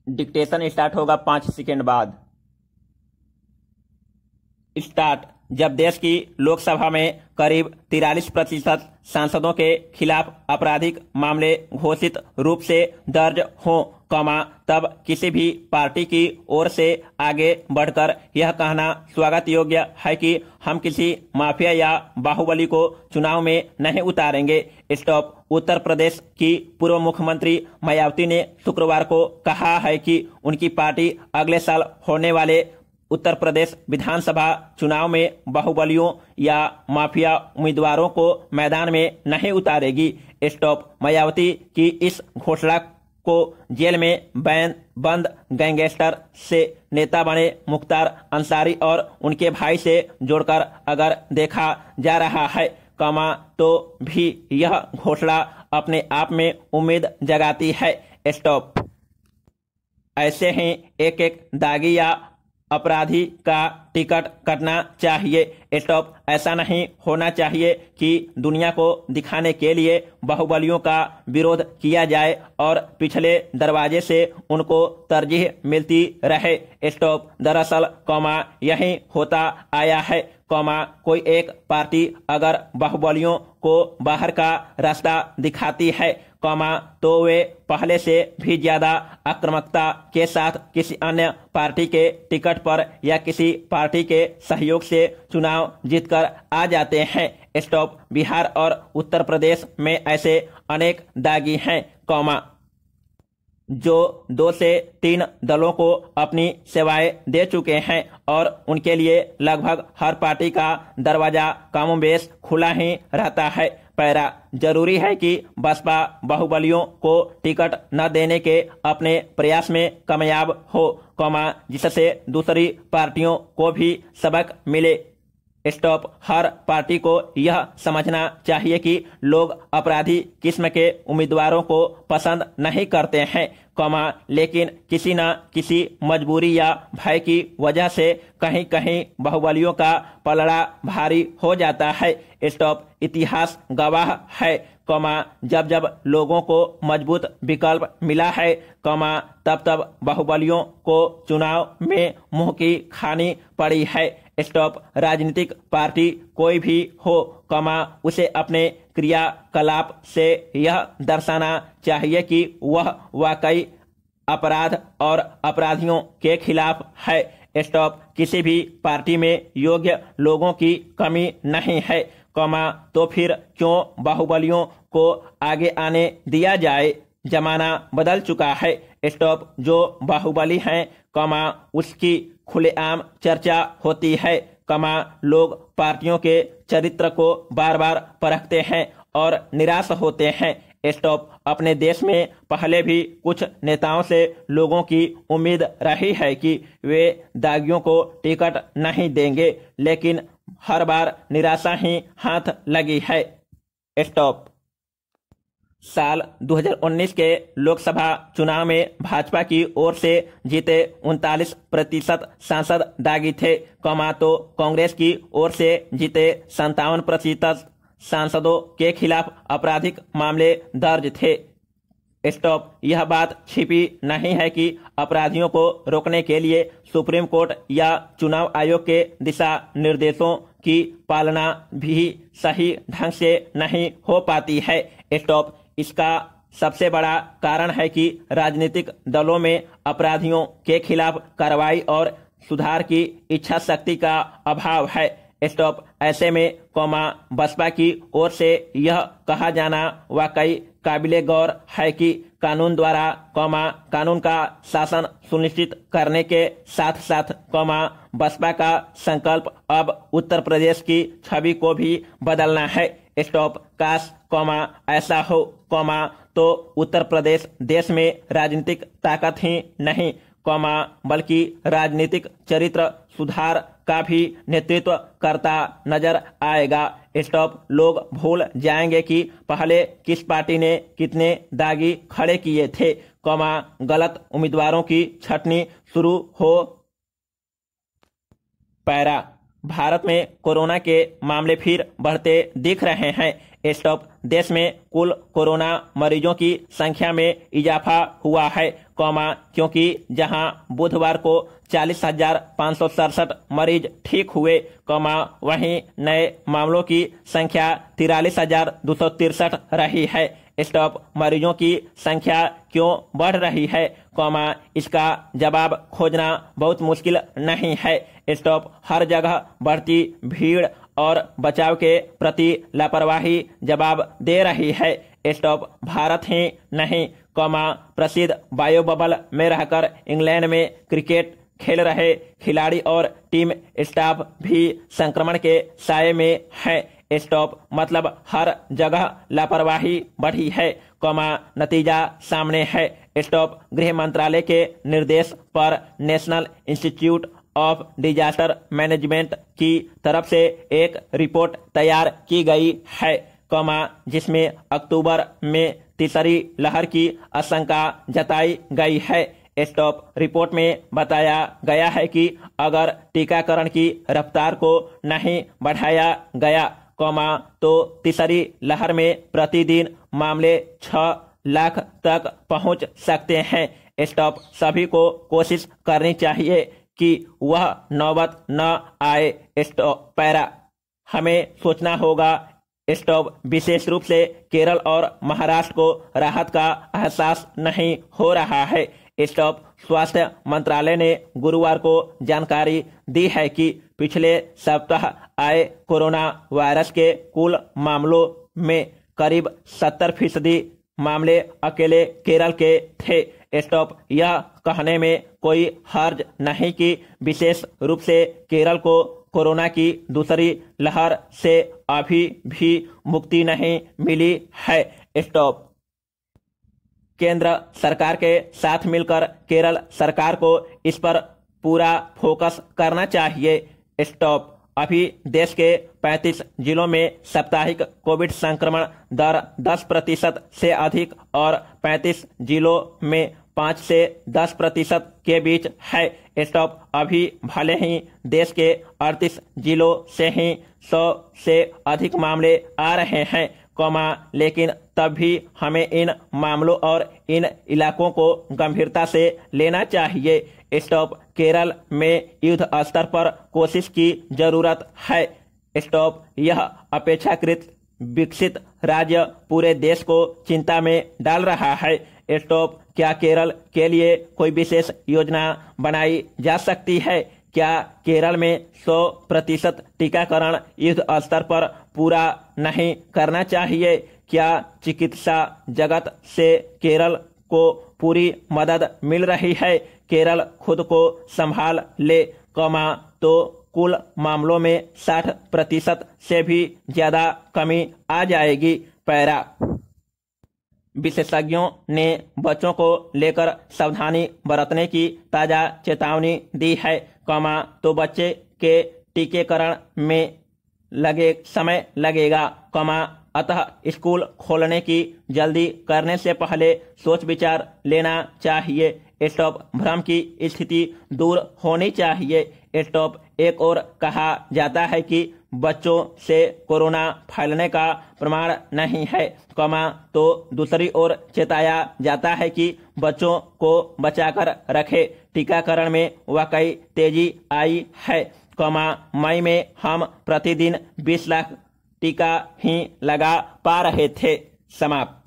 Dictation start होगा 5 second बाद। Start. जब देश की लोकसभा में करीब 43% सांसदों के खिलाफ आपराधिक मामले घोषित रूप से दर्ज हों, तब किसी भी पार्टी की ओर से आगे बढ़कर यह कहना स्वागत योग्य है कि हम किसी माफिया या बाहुबली को चुनाव में नहीं उतारेंगे। स्टॉप। उत्तर प्रदेश की पूर्व मुख्यमंत्री मायावती ने शुक्रवार को कहा है कि उनकी पार्टी अगले साल होने वाले उत्तर प्रदेश विधानसभा चुनाव में बाहुबलियों या माफिया उम्मीदवारों को मैदान में नहीं उतारेगी। स्टॉप। मायावती की इस घोषणा को जेल में बंद गैंगस्टर से नेता बने मुख्तार अंसारी और उनके भाई से जोड़कर अगर देखा जा रहा है, तो भी यह घोषणा अपने आप में उम्मीद जगाती है। स्टॉप। ऐसे ही एक एक दागी या अपराधी का टिकट कटना चाहिए। स्टॉप। ऐसा नहीं होना चाहिए कि दुनिया को दिखाने के लिए बाहुबलियों का विरोध किया जाए और पिछले दरवाजे से उनको तरजीह मिलती रहे। स्टॉप। दरअसल यही होता आया है, कोई एक पार्टी अगर बाहुबलियों को बाहर का रास्ता दिखाती है, तो वे पहले से भी ज्यादा आक्रामकता के साथ किसी अन्य पार्टी के टिकट पर या किसी पार्टी के सहयोग से चुनाव जीतकर आ जाते हैं। स्टॉप। बिहार और उत्तर प्रदेश में ऐसे अनेक दागी हैं, जो 2 से 3 दलों को अपनी सेवाएं दे चुके हैं और उनके लिए लगभग हर पार्टी का दरवाजा कमोबेश खुला ही रहता है। पैरा। जरूरी है कि बसपा बाहुबलियों को टिकट न देने के अपने प्रयास में कामयाब हो, जिससे दूसरी पार्टियों को भी सबक मिले। स्टॉप। हर पार्टी को यह समझना चाहिए कि लोग अपराधी किस्म के उम्मीदवारों को पसंद नहीं करते हैं, लेकिन किसी न किसी मजबूरी या भय की वजह से कहीं कहीं बाहुबलियों का पलड़ा भारी हो जाता है। स्टॉप। इतिहास गवाह है, जब जब लोगों को मजबूत विकल्प मिला है, तब बाहुबलियों को चुनाव में मुंह की खानी पड़ी है। स्टॉप। राजनीतिक पार्टी कोई भी हो, उसे अपने क्रियाकलाप से यह दर्शाना चाहिए कि वह वाकई अपराध और अपराधियों के खिलाफ है। स्टॉप। किसी भी पार्टी में योग्य लोगों की कमी नहीं है, तो फिर क्यों बाहुबलियों को आगे आने दिया जाए। जमाना बदल चुका है। स्टॉप। जो बाहुबली हैं, उसकी खुलेआम चर्चा होती है, लोग पार्टियों के चरित्र को बार बार परखते हैं और निराश होते हैं। स्टॉप। अपने देश में पहले भी कुछ नेताओं से लोगों की उम्मीद रही है कि वे दागियों को टिकट नहीं देंगे, लेकिन हर बार निराशा ही हाथ लगी है। स्टॉप। साल 2019 के लोकसभा चुनाव में भाजपा की ओर से जीते 39% सांसद दागी थे, तो कांग्रेस की ओर से जीते 57% सांसदों के खिलाफ आपराधिक मामले दर्ज थे। स्टॉप। यह बात छिपी नहीं है कि अपराधियों को रोकने के लिए सुप्रीम कोर्ट या चुनाव आयोग के दिशा निर्देशों की पालना भी सही ढंग से नहीं हो पाती है। स्टॉप। इसका सबसे बड़ा कारण है कि राजनीतिक दलों में अपराधियों के खिलाफ कार्रवाई और सुधार की इच्छा शक्ति का अभाव है। स्टॉप। ऐसे में बसपा की ओर से यह कहा जाना वाकई काबिले गौर है कि कानून द्वारा कानून का शासन सुनिश्चित करने के साथ साथ बसपा का संकल्प अब उत्तर प्रदेश की छवि को भी बदलना है। स्टॉप। काश ऐसा हो, तो उत्तर प्रदेश देश में राजनीतिक ताकत ही नहीं, बल्कि राजनीतिक चरित्र सुधार का भी नेतृत्व करता नजर आएगा। स्टॉप। लोग भूल जाएंगे कि पहले किस पार्टी ने कितने दागी खड़े किए थे, गलत उम्मीदवारों की छटनी शुरू हो। पैरा। भारत में कोरोना के मामले फिर बढ़ते दिख रहे हैं। स्टॉप। देश में कुल कोरोना मरीजों की संख्या में इजाफा हुआ है, क्योंकि जहां बुधवार को 40,567 मरीज ठीक हुए, वहीं नए मामलों की संख्या 43,263 रही है। स्टॉप मरीजों की संख्या क्यों बढ़ रही है, इसका जवाब खोजना बहुत मुश्किल नहीं है। स्टॉप हर जगह बढ़ती भीड़ और बचाव के प्रति लापरवाही जवाब दे रही है। स्टॉप भारत ही नहीं, प्रसिद्ध बायो बबल में रहकर इंग्लैंड में क्रिकेट खेल रहे खिलाड़ी और टीम स्टाफ भी संक्रमण के साये में है। स्टॉप मतलब हर जगह लापरवाही बढ़ी है, नतीजा सामने है। स्टॉप गृह मंत्रालय के निर्देश पर national institute of disaster management की तरफ से एक रिपोर्ट तैयार की गई है, जिसमें अक्टूबर में तीसरी लहर की आशंका जताई गई है। स्टॉप रिपोर्ट में बताया गया है कि अगर टीकाकरण की रफ्तार को नहीं बढ़ाया गया, तो तीसरी लहर में प्रतिदिन मामले 6 लाख तक पहुंच सकते हैं। स्टॉप सभी को कोशिश करनी चाहिए कि वह नौबत न आए। स्टॉप पैरा हमें सोचना होगा। स्टॉप विशेष रूप से केरल और महाराष्ट्र को राहत का एहसास नहीं हो रहा है। स्टॉप स्वास्थ्य मंत्रालय ने गुरुवार को जानकारी दी है कि पिछले सप्ताह आए कोरोना वायरस के कुल मामलों में करीब 70% मामले अकेले केरल के थे। स्टॉप यह कहने में कोई हर्ज नहीं कि विशेष रूप से केरल को कोरोना की दूसरी लहर से अभी भी मुक्ति नहीं मिली है। स्टॉप केंद्र सरकार के साथ मिलकर केरल सरकार को इस पर पूरा फोकस करना चाहिए। स्टॉप अभी देश के 35 जिलों में साप्ताहिक कोविड संक्रमण दर 10% से अधिक और 35 जिलों में 5 से 10% के बीच है। स्टॉप अभी भले ही देश के 38 जिलों से ही 100 से अधिक मामले आ रहे हैं, लेकिन तब भी हमें इन मामलों और इन इलाकों को गंभीरता से लेना चाहिए। स्टॉप केरल में युद्ध स्तर पर कोशिश की जरूरत है। स्टॉप यह अपेक्षाकृत विकसित राज्य पूरे देश को चिंता में डाल रहा है। स्टॉप क्या केरल के लिए कोई विशेष योजना बनाई जा सकती है? क्या केरल में 100% टीकाकरण युद्ध स्तर पर पूरा नहीं करना चाहिए? क्या चिकित्सा जगत से केरल को पूरी मदद मिल रही है? केरल खुद को संभाल ले, तो कुल मामलों में 60% से भी ज्यादा कमी आ जाएगी। पैरा विशेषज्ञों ने बच्चों को लेकर सावधानी बरतने की ताजा चेतावनी दी है, तो बच्चे के टीकाकरण में समय लगेगा, अतः स्कूल खोलने की जल्दी करने से पहले सोच विचार लेना चाहिए। स्टॉप भ्रम की स्थिति दूर होनी चाहिए। स्टॉप एक और कहा जाता है कि बच्चों से कोरोना फैलने का प्रमाण नहीं है, तो दूसरी ओर चेताया जाता है कि बच्चों को बचाकर रखे। टीकाकरण में वाकई तेजी आई है, मई में हम प्रतिदिन 20 लाख टीका ही लगा पा रहे थे। समाप्त।